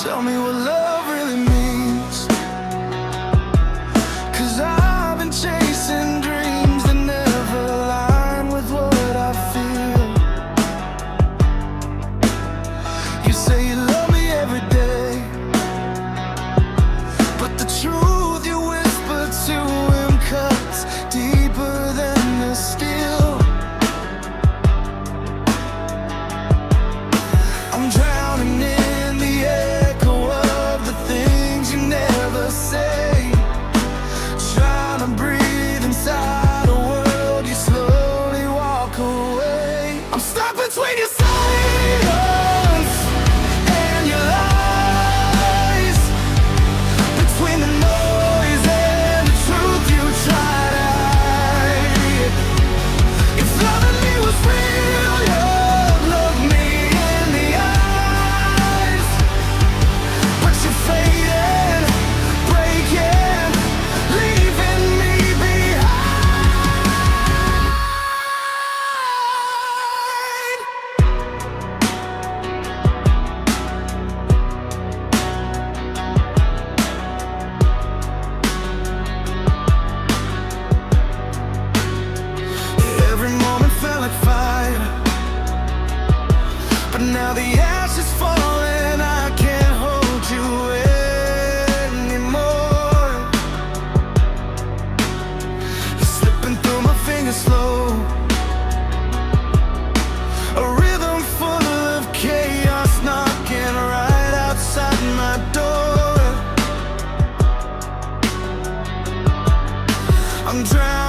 Tell me what love really means, 'cause I've been chasing dreams that never align with what I feel. You say you love me every day, but the truth you whisper to him cuts deeper than the steel. I'm drowning in the echo of the things you never say, trying to breathe inside a world you slowly walk away. I'm stuck between your silence and your lies, between the noise and the truth you try to hide. If loving me was real, you'd look me in the eyes, but you're fading, breaking, leaving me behind. Every moment felt like fire, but now the ash is falling. I can't hold you anymore. You're slipping through my fingers slow, a rhythm full of chaos knocking right outside my door. I'm drowning